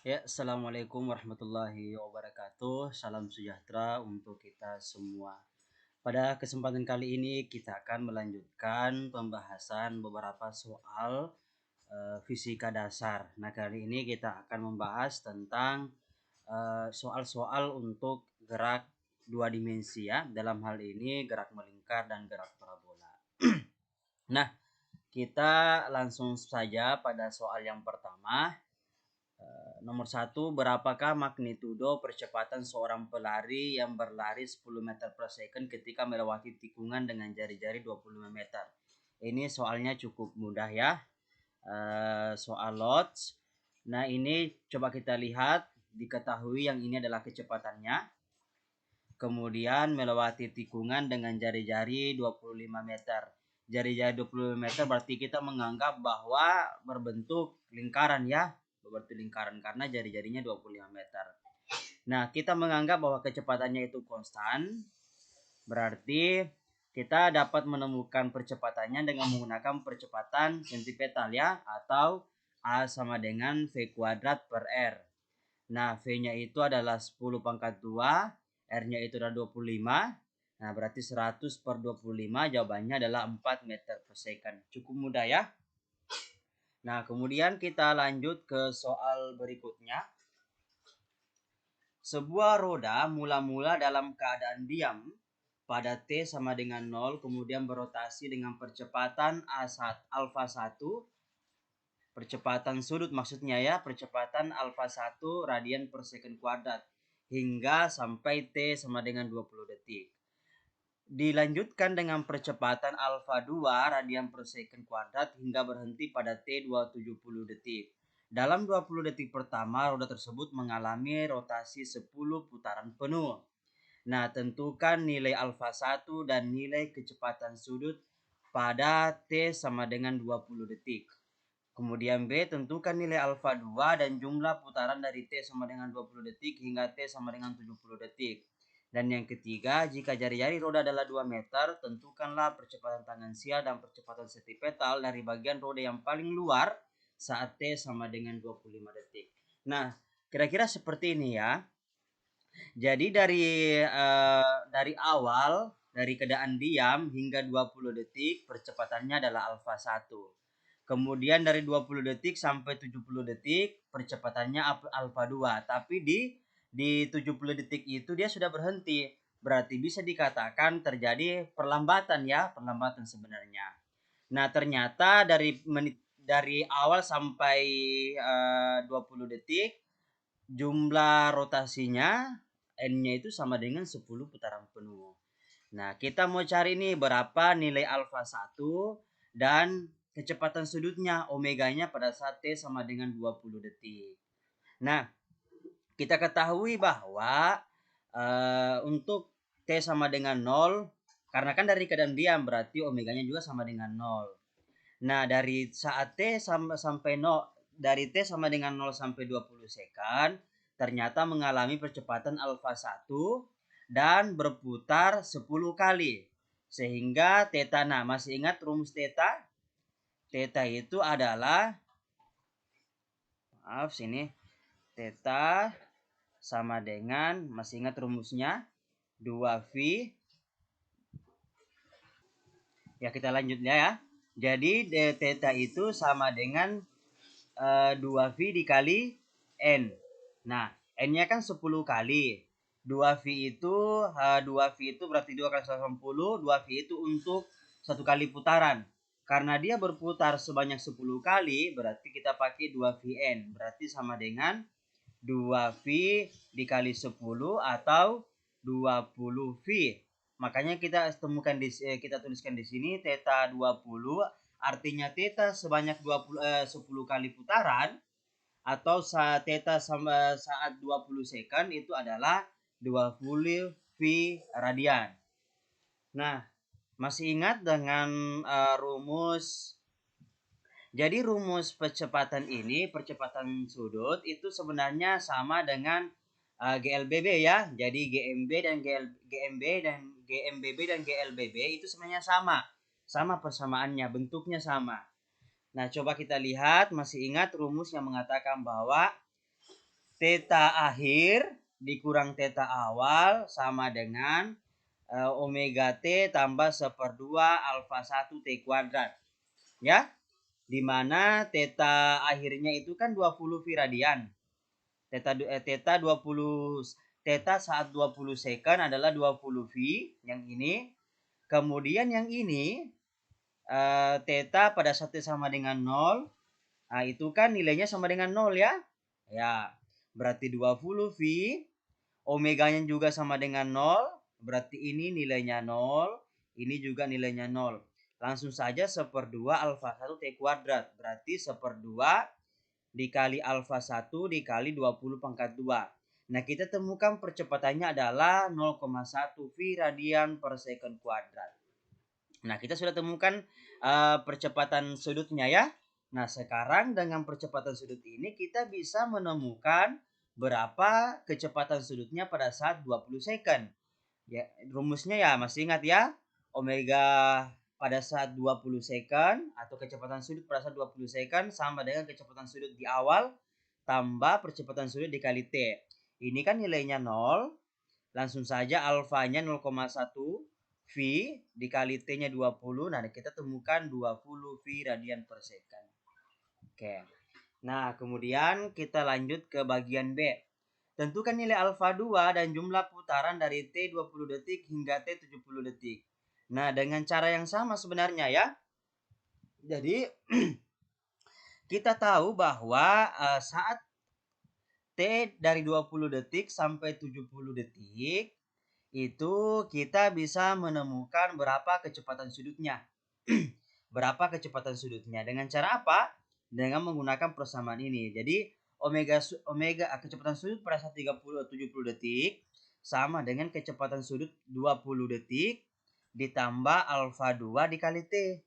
Ya, Assalamualaikum warahmatullahi wabarakatuh. Salam sejahtera untuk kita semua. Pada kesempatan kali ini kita akan melanjutkan pembahasan beberapa soal fisika dasar. Nah, kali ini kita akan membahas tentang soal-soal untuk gerak dua dimensi ya. Dalam hal ini gerak melingkar dan gerak parabola. Nah, kita langsung saja pada soal yang pertama. Nomor satu, berapakah magnitudo percepatan seorang pelari yang berlari 10 meter per second ketika melewati tikungan dengan jari-jari 25 meter? Ini soalnya cukup mudah ya. Soal lots. Nah, ini coba kita lihat, diketahui yang ini adalah kecepatannya. Kemudian melewati tikungan dengan jari-jari 25 meter. Jari-jari 25 meter berarti kita menganggap bahwa berbentuk lingkaran ya. Berbentuk lingkaran karena jari-jarinya 25 meter. Nah, kita menganggap bahwa kecepatannya itu konstan. Berarti kita dapat menemukan percepatannya dengan menggunakan percepatan sentripetal ya. Atau A sama dengan V kuadrat per R. Nah, V-nya itu adalah 10 pangkat 2, R-nya itu adalah 25. Nah, berarti 100 per 25 jawabannya adalah 4 meter per second. Cukup mudah ya. Nah, kemudian kita lanjut ke soal berikutnya. Sebuah roda mula-mula dalam keadaan diam pada T sama dengan 0, kemudian berotasi dengan percepatan alfa 1, percepatan sudut maksudnya ya, percepatan alfa 1 radian per second kuadrat hingga sampai T sama dengan 20 detik. Dilanjutkan dengan percepatan alfa 2 radian per second kuadrat hingga berhenti pada T 270 detik. Dalam 20 detik pertama, roda tersebut mengalami rotasi 10 putaran penuh. Nah, tentukan nilai alfa 1 dan nilai kecepatan sudut pada T sama dengan 20 detik. Kemudian B, tentukan nilai alfa 2 dan jumlah putaran dari T sama dengan 20 detik hingga T sama dengan 70 detik. Dan yang ketiga, jika jari-jari roda adalah 2 meter, tentukanlah percepatan tangensial dan percepatan sentripetal dari bagian roda yang paling luar saat T sama dengan 25 detik. Nah, kira-kira seperti ini ya. Jadi dari awal, dari keadaan diam hingga 20 detik, percepatannya adalah alfa 1. Kemudian dari 20 detik sampai 70 detik, percepatannya alfa 2. Tapi di 70 detik itu dia sudah berhenti. Berarti bisa dikatakan terjadi perlambatan ya, perlambatan sebenarnya. Nah, ternyata dari awal sampai 20 detik jumlah rotasinya N-nya itu sama dengan 10 putaran penuh. Nah, kita mau cari nih berapa nilai alfa 1 dan kecepatan sudutnya omeganya pada saat T sama dengan 20 detik. Nah, kita ketahui bahwa untuk T sama dengan 0, karena kan dari keadaan diam berarti omeganya juga sama dengan 0. Nah, dari saat T sampai 0, dari T sama dengan 0 sampai 20 second, ternyata mengalami percepatan alfa 1 dan berputar 10 kali. Sehingga theta, nah masih ingat rumus theta? Theta itu adalah, maaf sini, theta sama dengan, masih ingat rumusnya? 2V. Ya, kita lanjut ya. Jadi theta itu sama dengan 2V dikali N. Nah, N-nya kan 10 kali. 2V itu 2V itu berarti 2 kali 180. 2V itu untuk satu kali putaran. Karena dia berputar sebanyak 10 kali, berarti kita pakai 2Vn. Berarti sama dengan 2V dikali 10 atau 20V. Makanya kita tuliskan di sini theta 20, artinya theta sebanyak 10 kali putaran atau theta saat 20 second itu adalah 20 V radian. Nah, masih ingat dengan rumus? Jadi rumus percepatan ini, percepatan sudut itu sebenarnya sama dengan GLBB ya. Jadi GMBB dan GLBB itu sebenarnya sama. Sama persamaannya, bentuknya sama. Nah, coba kita lihat, masih ingat rumus yang mengatakan bahwa Theta akhir dikurang theta awal sama dengan omega T tambah 1/2 alfa 1 T kuadrat. Ya, dimana theta akhirnya itu kan 20 V radian. Theta 20 theta saat 20 second adalah 20 V yang ini. Kemudian yang ini theta pada saat T sama dengan 0. Nah, itu kan nilainya sama dengan 0 ya. Ya, berarti 20 V. Omeganya juga sama dengan 0. Berarti ini nilainya 0. Ini juga nilainya 0. Langsung saja 1/2 alfa 1 T kuadrat. Berarti 1/2 dikali alfa 1 dikali 20 pangkat 2. Nah, kita temukan percepatannya adalah 0,1 V radian per second kuadrat. Nah, kita sudah temukan percepatan sudutnya ya. Nah, sekarang dengan percepatan sudut ini kita bisa menemukan berapa kecepatan sudutnya pada saat 20 second. Ya, rumusnya ya masih ingat ya? Omega pada saat 20 second atau kecepatan sudut pada saat 20 second sama dengan kecepatan sudut di awal tambah percepatan sudut dikali T. Ini kan nilainya 0. Langsung saja alfanya 0,1 V dikali T-nya 20. Nah, kita temukan 20 V radian per second. Oke. Nah, kemudian kita lanjut ke bagian B. Tentukan nilai alfa 2 dan jumlah putaran dari T 20 detik hingga T 70 detik. Nah, dengan cara yang sama sebenarnya ya. Jadi, kita tahu bahwa saat T dari 20 detik sampai 70 detik, itu kita bisa menemukan berapa kecepatan sudutnya. Berapa kecepatan sudutnya. Dengan cara apa? Dengan menggunakan persamaan ini. Jadi, kecepatan sudut pada saat 70 detik sama dengan kecepatan sudut 20 detik ditambah alfa 2 dikali T.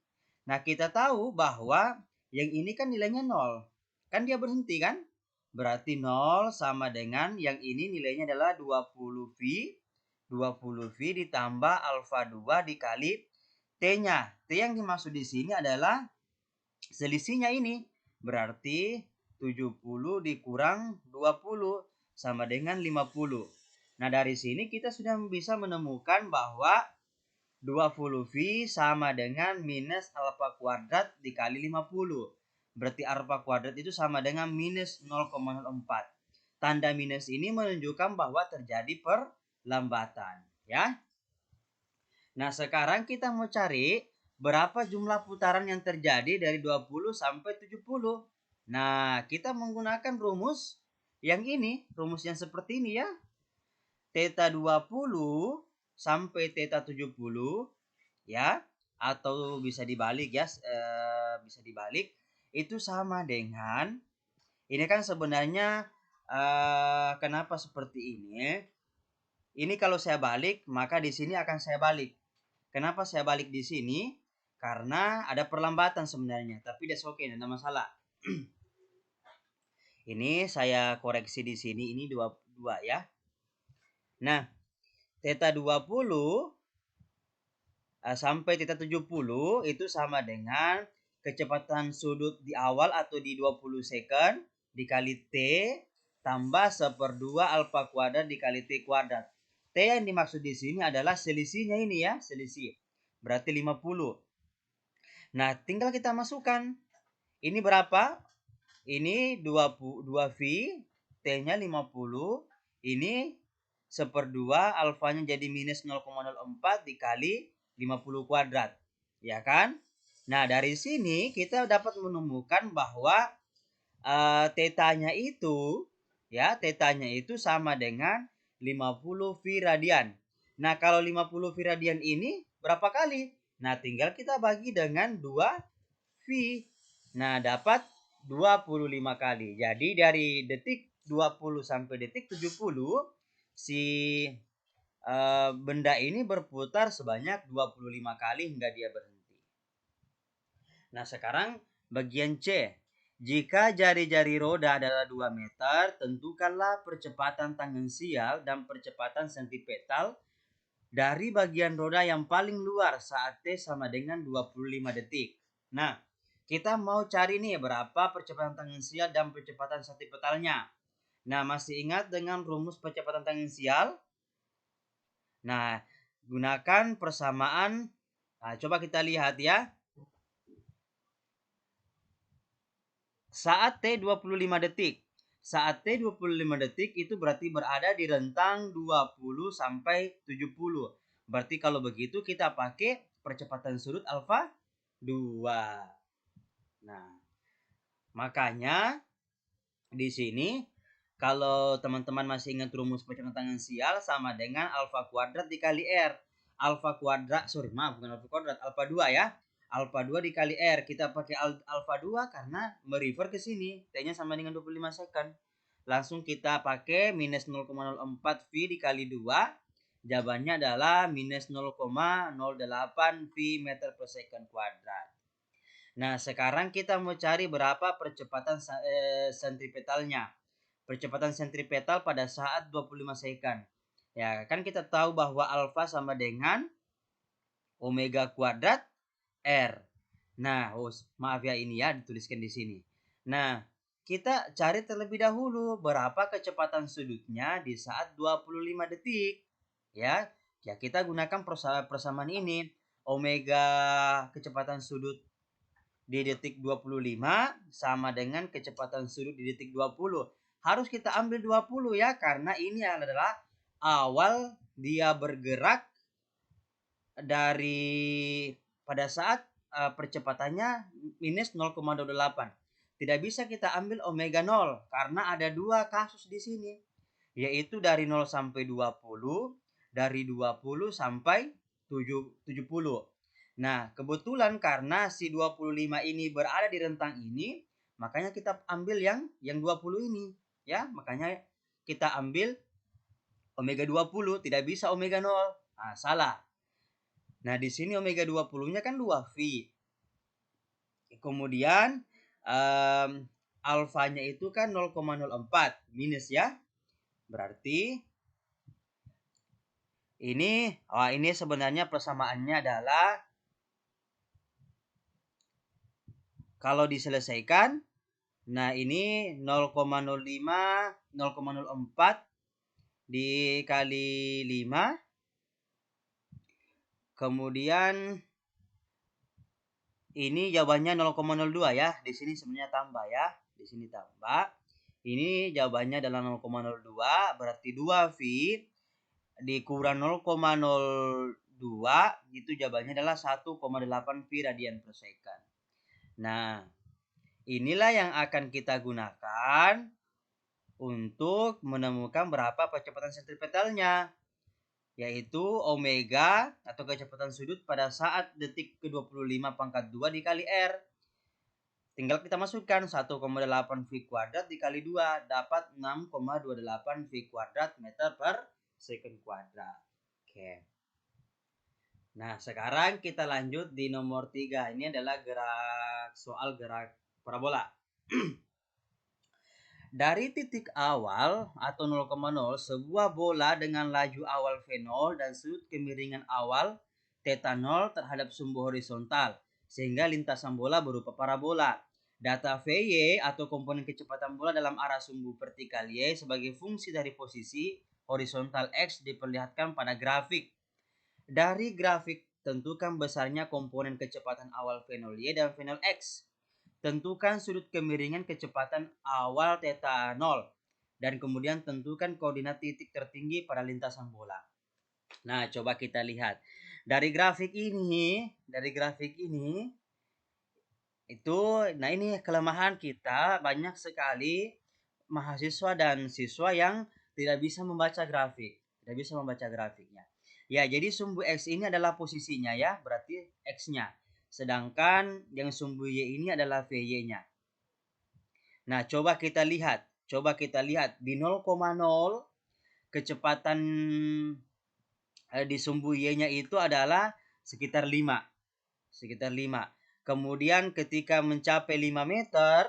Nah, kita tahu bahwa yang ini kan nilainya 0. Kan dia berhenti kan? Berarti 0 sama dengan yang ini nilainya adalah 20 V. 20 V ditambah alfa 2 dikali T-nya. T yang dimaksud di sini adalah selisihnya ini. Berarti 70 dikurang 20 sama dengan 50. Nah, dari sini kita sudah bisa menemukan bahwa 20 V sama dengan minus alfa kuadrat dikali 50. Berarti alfa kuadrat itu sama dengan minus 0,04. Tanda minus ini menunjukkan bahwa terjadi perlambatan. Ya. Nah, sekarang kita mau cari berapa jumlah putaran yang terjadi dari 20 sampai 70. Nah, kita menggunakan rumus yang ini, rumus yang seperti ini ya. Theta 20 sampai theta 70 ya, atau bisa dibalik ya, bisa dibalik, itu sama dengan ini kan sebenarnya kenapa seperti ini? Ini kalau saya balik, maka di sini akan saya balik. Kenapa saya balik di sini? Karena ada perlambatan sebenarnya, tapi that's okay, tidak ada masalah. Ini saya koreksi di sini, ini 22 ya. Nah, theta 20 sampai theta 70 itu sama dengan kecepatan sudut di awal atau di 20 second dikali T tambah 1/2 alfa kuadrat dikali T kuadrat. T yang dimaksud di sini adalah selisihnya ini ya, selisih. Berarti 50. Nah, tinggal kita masukkan. Ini berapa? Ini 2 V, T-nya 50. Ini 1/2 alfanya jadi minus 0,04 dikali 50 kuadrat. Ya kan? Nah, dari sini kita dapat menemukan bahwa tetanya itu ya, tetanya itu sama dengan 50 V radian. Nah, kalau 50 V radian ini berapa kali? Nah, tinggal kita bagi dengan 2 V. Nah, dapat 25 kali. Jadi dari detik 20 sampai detik 70 si benda ini berputar sebanyak 25 kali hingga dia berhenti. Nah, sekarang bagian C. Jika jari-jari roda adalah 2 meter, tentukanlah percepatan tangensial dan percepatan sentipetal dari bagian roda yang paling luar saat T sama dengan 25 detik. Nah, kita mau cari nih berapa percepatan tangensial dan percepatan sentipetalnya. Nah, masih ingat dengan rumus percepatan tangensial? Nah, gunakan persamaan. Nah, coba kita lihat ya. Saat T 25 detik. Saat T 25 detik itu berarti berada di rentang 20 sampai 70. Berarti kalau begitu kita pakai percepatan sudut alfa 2. Nah, makanya di sini kalau teman-teman masih ingat rumus percepatan tangensial sama dengan alfa kuadrat dikali R. Alfa kuadrat, bukan alfa kuadrat, alfa 2 ya. Alfa 2 dikali R. Kita pakai alfa 2 karena merefer ke sini. T-nya sama dengan 25 second. Langsung kita pakai minus 0,04 V dikali 2. Jawabannya adalah minus 0,08 V meter per second kuadrat. Nah, sekarang kita mau cari berapa percepatan sentripetalnya. Percepatan sentripetal pada saat 25 second. Ya, kan kita tahu bahwa alfa sama dengan omega kuadrat R. Nah, maaf ya ini ya dituliskan di sini. Nah, kita cari terlebih dahulu berapa kecepatan sudutnya di saat 25 detik. Ya, kita gunakan persamaan ini. Omega kecepatan sudut di detik 25 sama dengan kecepatan sudut di detik 20. Harus kita ambil 20 ya, karena ini adalah awal dia bergerak dari pada saat percepatannya minus 0,28. Tidak bisa kita ambil omega 0 karena ada dua kasus di sini, yaitu dari 0 sampai 20, dari 20 sampai 70. Nah, kebetulan karena si 25 ini berada di rentang ini, makanya kita ambil yang 20 ini, ya. Makanya kita ambil omega 20, tidak bisa omega 0. Nah, salah. Nah, di sini omega 20-nya kan 2V. Kemudian alfanya itu kan 0,04 minus ya. Berarti ini sebenarnya persamaannya adalah kalau diselesaikan, nah ini 0,05 0,04 dikali 5. Kemudian ini jawabannya 0,02 ya. Di sini sebenarnya tambah ya. Di sini tambah. Ini jawabannya adalah 0,02, berarti 2V dikurang 0,02 itu jawabannya adalah 1,8 V radian per second. Nah, inilah yang akan kita gunakan untuk menemukan berapa percepatan sentripetalnya, yaitu omega atau kecepatan sudut pada saat detik ke-25 pangkat 2 dikali R. Tinggal kita masukkan 1,8 V kuadrat dikali 2 dapat 6,28 V kuadrat meter per second kuadrat. Oke. Nah, sekarang kita lanjut di nomor 3. Ini adalah soal gerak parabola. Dari titik awal atau 0,0, sebuah bola dengan laju awal V0 dan sudut kemiringan awal θ 0 terhadap sumbu horizontal, sehingga lintasan bola berupa parabola. Data Vy atau komponen kecepatan bola dalam arah sumbu vertikal Y sebagai fungsi dari posisi horizontal X diperlihatkan pada grafik. Dari grafik, tentukan besarnya komponen kecepatan awal V0Y dan V0X. Tentukan sudut kemiringan kecepatan awal θ 0 dan kemudian tentukan koordinat titik tertinggi pada lintasan bola. Nah, coba kita lihat. Dari grafik ini itu, nah ini kelemahan kita, banyak sekali mahasiswa dan siswa yang tidak bisa membaca grafik, tidak bisa membaca grafiknya. Ya, jadi sumbu X ini adalah posisinya ya, berarti X-nya. Sedangkan yang sumbu Y ini adalah VY-nya. Nah, coba kita lihat di 0,0 kecepatan di sumbu Y-nya itu adalah sekitar 5. Kemudian ketika mencapai 5 meter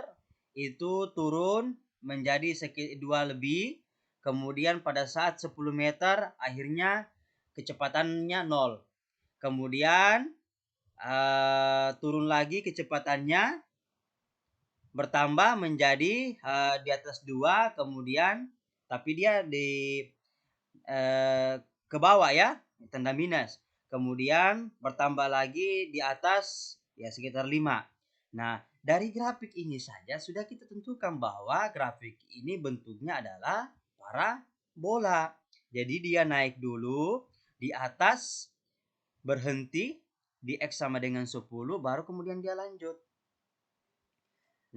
itu turun menjadi 2 lebih. Kemudian pada saat 10 meter akhirnya kecepatannya 0. Kemudian turun lagi kecepatannya bertambah menjadi di atas 2, kemudian tapi dia di ke bawah ya, tanda minus. Kemudian bertambah lagi di atas ya sekitar 5. Nah, dari grafik ini saja sudah kita tentukan bahwa grafik ini bentuknya adalah parabola. Jadi dia naik dulu di atas, berhenti di X sama dengan 10, baru kemudian dia lanjut.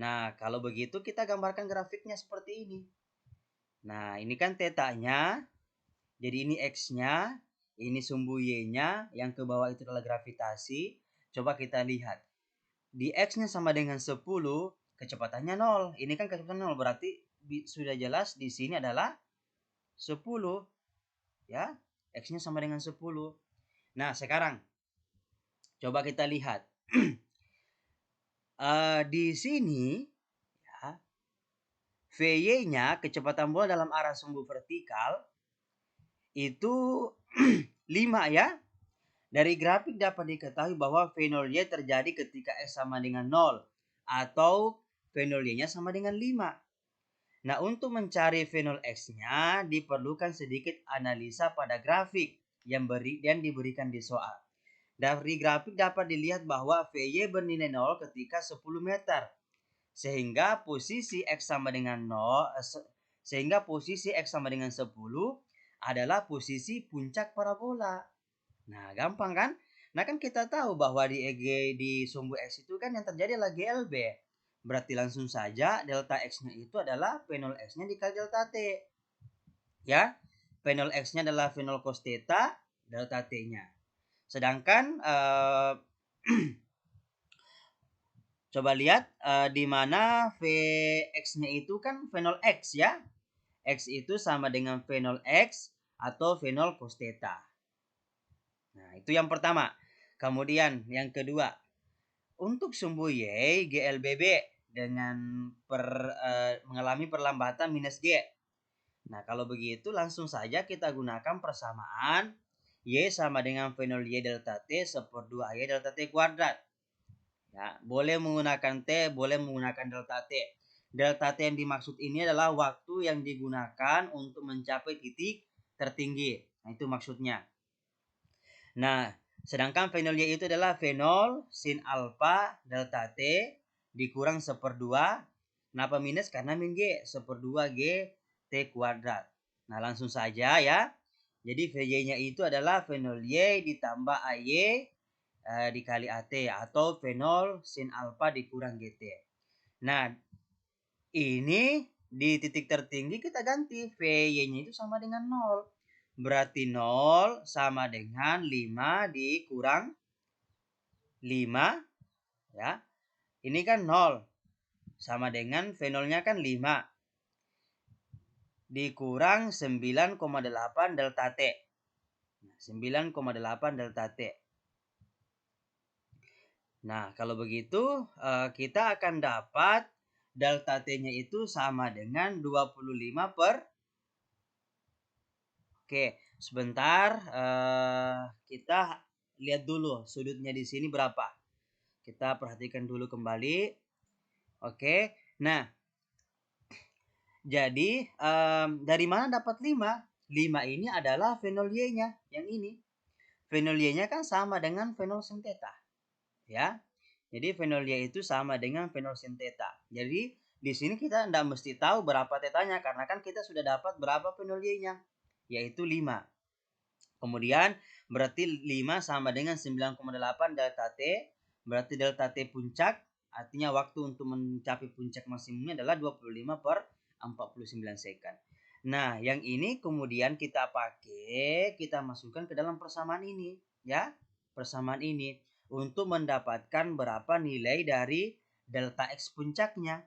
Nah, kalau begitu kita gambarkan grafiknya seperti ini. Nah, ini kan tetanya. Jadi ini X-nya, ini sumbu Y-nya, yang ke bawah itu adalah gravitasi. Coba kita lihat. Di X-nya sama dengan 10, kecepatannya 0. Ini kan kecepatan 0, berarti sudah jelas di sini adalah 10. Ya, X-nya sama dengan 10. Nah, sekarang coba kita lihat. Di sini ya, VY-nya, kecepatan bola dalam arah sumbu vertikal, itu 5 ya. Dari grafik dapat diketahui bahwa V0 Y terjadi ketika X sama dengan 0 atau V0 Y-nya sama dengan 5. Nah, untuk mencari V0 X-nya diperlukan sedikit analisa pada grafik yang diberikan di soal. Dari grafik dapat dilihat bahwa VY bernilai 0 ketika 10 meter. Sehingga posisi X sama dengan 0, sehingga posisi X sama dengan 10 adalah posisi puncak parabola. Nah, gampang kan? Nah, kan kita tahu bahwa di EG di sumbu X itu kan yang terjadi adalah GLB. Berarti langsung saja delta X-nya itu adalah V0 X-nya dikali delta T. Ya, V0 X-nya adalah V0 cos theta, delta T-nya. Sedangkan coba lihat di mana Vx-nya itu kan V0 X ya. X itu sama dengan V0 X atau V0 cos theta. Nah, itu yang pertama. Kemudian yang kedua, untuk sumbu Y GLBB dengan mengalami perlambatan minus G. Nah, kalau begitu langsung saja kita gunakan persamaan Y sama dengan V0 Y delta T seper 2 Y delta T kuadrat. Ya, boleh menggunakan T, boleh menggunakan delta T. Delta T yang dimaksud ini adalah waktu yang digunakan untuk mencapai titik tertinggi. Nah, itu maksudnya. Nah, sedangkan V0 Y itu adalah V0 sin alfa delta T dikurang seperdua. Kenapa minus? Karena min G, seperdua G T kuadrat. Nah, langsung saja ya. Jadi VY-nya itu adalah V0 Y ditambah AY dikali AT atau V0 sin alfa dikurang GT. Nah, ini di titik tertinggi kita ganti VY-nya itu sama dengan 0. Berarti 0 sama dengan 5 dikurang 5 ya. Ini kan 0 sama dengan V0-nya kan 5 dikurang 9,8 delta T. 9,8 delta T. Nah, kalau begitu kita akan dapat delta T-nya itu sama dengan 25 per. Oke, sebentar kita lihat dulu sudutnya di sini berapa. Kita perhatikan dulu kembali. Oke, nah jadi dari mana dapat 5? 5 ini adalah V0 Y-nya yang ini. V0 Y-nya kan sama dengan V0 sin theta. Ya. Jadi V0 Y itu sama dengan V0 sin theta. Jadi di sini kita tidak mesti tahu berapa tetanya karena kan kita sudah dapat berapa V0 Y-nya, yaitu 5. Kemudian berarti 5 sama dengan 9,8 delta T. Berarti delta T puncak, artinya waktu untuk mencapai puncak maksimumnya adalah 25 per 49 second. Nah, yang ini kemudian kita pakai, kita masukkan ke dalam persamaan ini, ya. Persamaan ini untuk mendapatkan berapa nilai dari delta X puncaknya.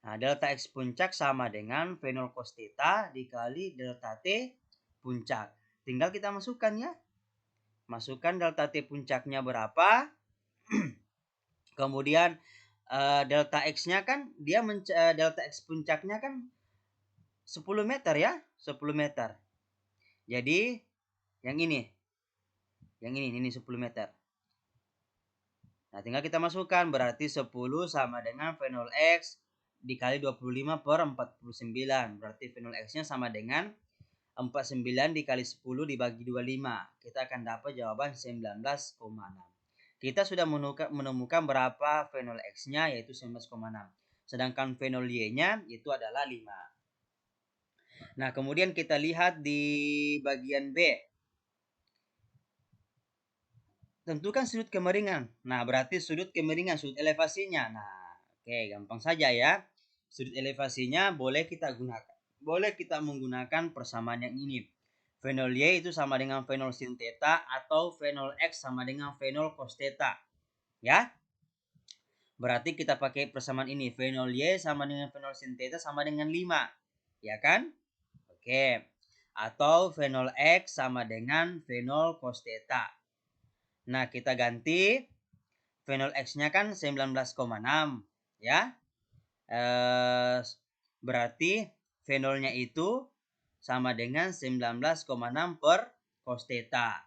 Nah, delta X puncak sama dengan V0 cos theta dikali delta T puncak. Tinggal kita masukkan ya. Masukkan delta T puncaknya berapa. Kemudian delta X-nya kan dia delta X puncaknya kan 10 meter ya. 10 meter. Jadi yang ini. Yang ini 10 meter. Nah, tinggal kita masukkan, berarti 10 sama dengan V0 X dikali 25 per 49. Berarti V0 X-nya sama dengan 49 dikali 10 dibagi 25. Kita akan dapat jawaban 19,6. Kita sudah menemukan berapa V0 X-nya, yaitu 19,6. Sedangkan V0 Y-nya itu adalah 5. Nah, kemudian kita lihat di bagian B. Tentukan sudut kemiringan. Nah, berarti sudut kemiringan, sudut elevasinya. Nah, oke, gampang saja ya. Sudut elevasinya boleh kita menggunakan persamaan yang ini. V0 Y itu sama dengan V0 sin theta atau V0 X sama dengan V0 cos theta. Ya. Berarti kita pakai persamaan ini. V0 Y sama dengan V0 sin theta sama dengan 5. Ya kan? Oke. Atau V0 X sama dengan V0 cos theta. Nah, kita ganti V0 X-nya kan 19,6 ya. Berarti V0-nya itu sama dengan 19,6 per cos theta.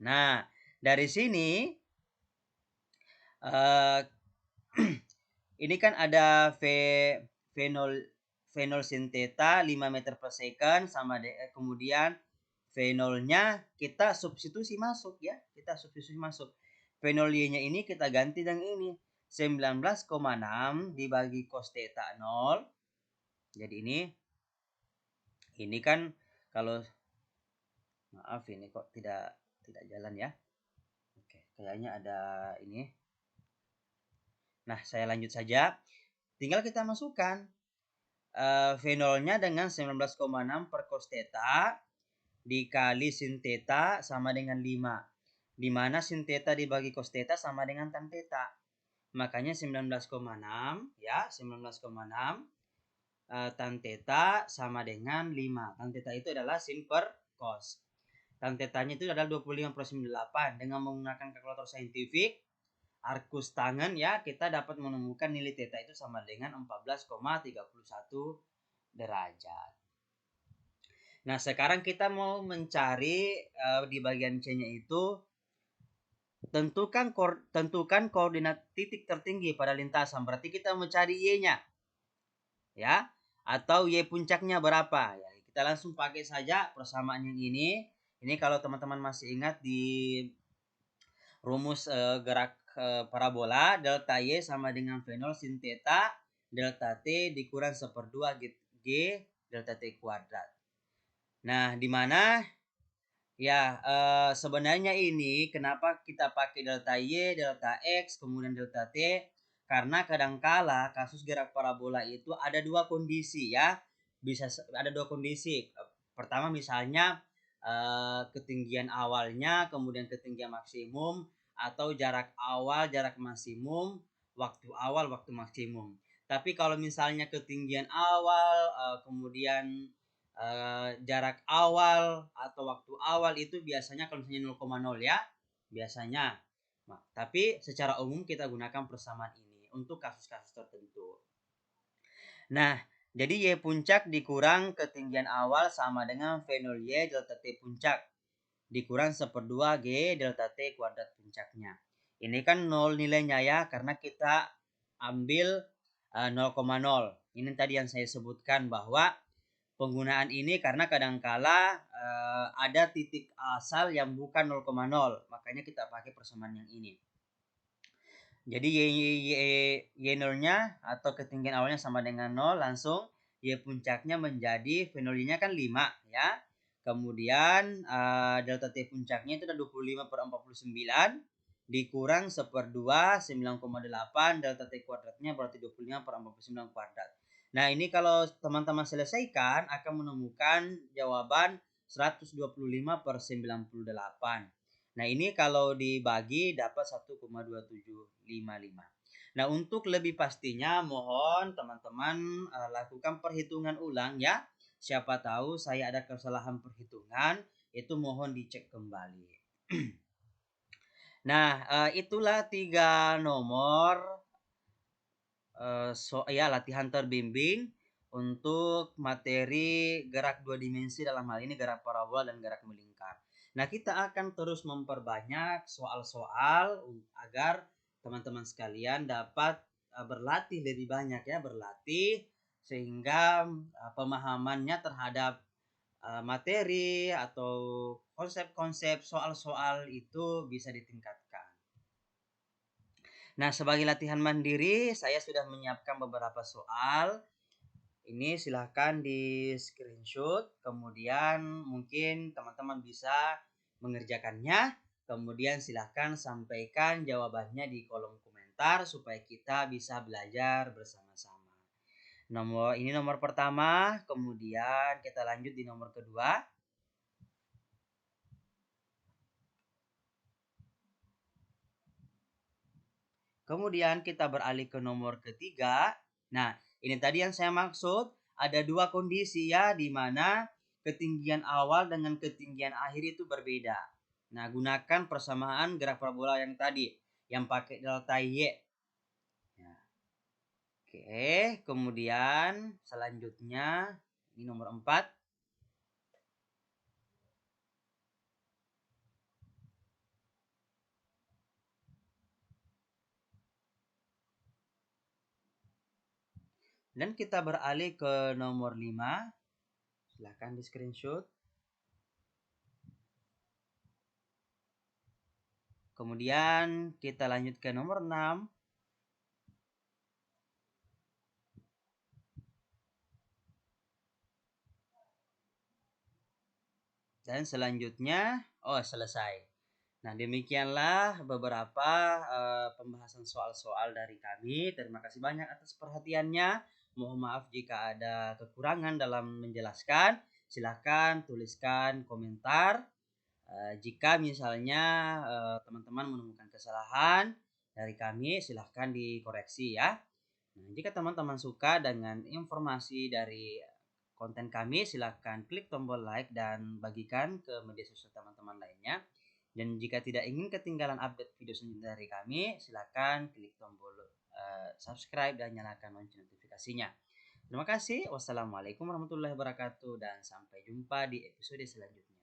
Nah, dari sini ini kan ada V0 sin theta 5 meter per second sama kemudian V0-nya kita substitusi masuk ya. Kita substitusi masuk. V0 Y-nya ini kita ganti dengan ini. 19,6 dibagi cos theta 0. Jadi ini kan kalau maaf ini kok tidak jalan ya. Oke, kayaknya ada ini. Nah, saya lanjut saja. Tinggal kita masukkan V0-nya dengan 19,6 per cos theta dikali sin theta sama dengan 5. Di mana sin theta dibagi cos theta sama dengan tan theta. Makanya 19,6 ya, 19,6 tan theta sama dengan 5. Tan theta itu adalah sin per cos. Tan theta-nya itu adalah 25/98. Dengan menggunakan kalkulator saintifik arkus tangan ya, kita dapat menemukan nilai theta itu sama dengan 14,31 derajat. Nah, sekarang kita mau mencari di bagian C-nya itu tentukan koordinat titik tertinggi pada lintasan. Berarti kita mencari Y-nya. Ya, atau Y puncaknya berapa? Ya, kita langsung pakai saja persamaan yang ini. Ini kalau teman-teman masih ingat di rumus gerak parabola, delta Y sama dengan V0 sin theta delta T dikurang 1/2 G delta T kuadrat. Nah, di mana ya sebenarnya ini kenapa kita pakai delta Y, delta X, kemudian delta T? Karena kadangkala kasus gerak parabola itu ada dua kondisi ya. Bisa ada dua kondisi. Pertama misalnya ketinggian awalnya, kemudian ketinggian maksimum, atau jarak awal, jarak maksimum, waktu awal, waktu maksimum. Tapi kalau misalnya ketinggian awal, kemudian jarak awal atau waktu awal itu biasanya kalau misalnya 0,0 ya biasanya. Nah, tapi secara umum kita gunakan persamaan ini untuk kasus-kasus tertentu. Nah, jadi Y puncak dikurang ketinggian awal sama dengan V0 Y delta T puncak dikurang 1/2 G delta T kuadrat puncaknya. Ini kan 0 nilainya ya karena kita ambil 0,0. Ini tadi yang saya sebutkan bahwa penggunaan ini karena kadangkala ada titik asal yang bukan 0,0, makanya kita pakai persamaan yang ini. Jadi Y0-nya atau ketinggian awalnya sama dengan 0, langsung Y puncaknya menjadi V0-nya kan 5 ya. Kemudian delta T puncaknya itu ada 25/49 dikurang 1/2 9,8 delta T kuadratnya berarti 25/49 kuadrat. Nah, ini kalau teman-teman selesaikan akan menemukan jawaban 125/98. Nah, ini kalau dibagi dapat 1,2755. Nah, untuk lebih pastinya mohon teman-teman lakukan perhitungan ulang ya. Siapa tahu saya ada kesalahan perhitungan, itu mohon dicek kembali. Nah, itulah 3 nomor latihan terbimbing untuk materi gerak dua dimensi, dalam hal ini gerak parabola dan gerak melingkar. Nah, kita akan terus memperbanyak soal-soal agar teman-teman sekalian dapat berlatih lebih banyak ya, berlatih sehingga pemahamannya terhadap materi atau konsep-konsep soal-soal itu bisa ditingkatkan. Nah, sebagai latihan mandiri, saya sudah menyiapkan beberapa soal. Ini silahkan di screenshot, kemudian mungkin teman-teman bisa mengerjakannya. Kemudian silahkan sampaikan jawabannya di kolom komentar supaya kita bisa belajar bersama-sama. Ini nomor pertama, kemudian kita lanjut di nomor kedua. Kemudian kita beralih ke nomor ketiga. Nah, ini tadi yang saya maksud, ada dua kondisi ya, di mana ketinggian awal dengan ketinggian akhir itu berbeda. Nah, gunakan persamaan gerak parabola yang tadi, yang pakai delta Y. Nah, oke, kemudian selanjutnya, ini nomor 4. Dan kita beralih ke nomor 5. Silahkan di screenshot. Kemudian kita lanjut ke nomor 6. Dan selanjutnya, selesai. Nah, demikianlah beberapa pembahasan soal-soal dari kami. Terima kasih banyak atas perhatiannya. Mohon maaf jika ada kekurangan dalam menjelaskan. Silahkan tuliskan komentar. Jika misalnya teman-teman menemukan kesalahan dari kami, silahkan dikoreksi ya. Nah, jika teman-teman suka dengan informasi dari konten kami, silahkan klik tombol like dan bagikan ke media sosial teman-teman lainnya. Dan jika tidak ingin ketinggalan update video selanjutnya dari kami, silahkan klik tombol subscribe dan nyalakan lonceng notifikasinya. Terima kasih. Wassalamualaikum warahmatullahi wabarakatuh dan sampai jumpa di episode selanjutnya.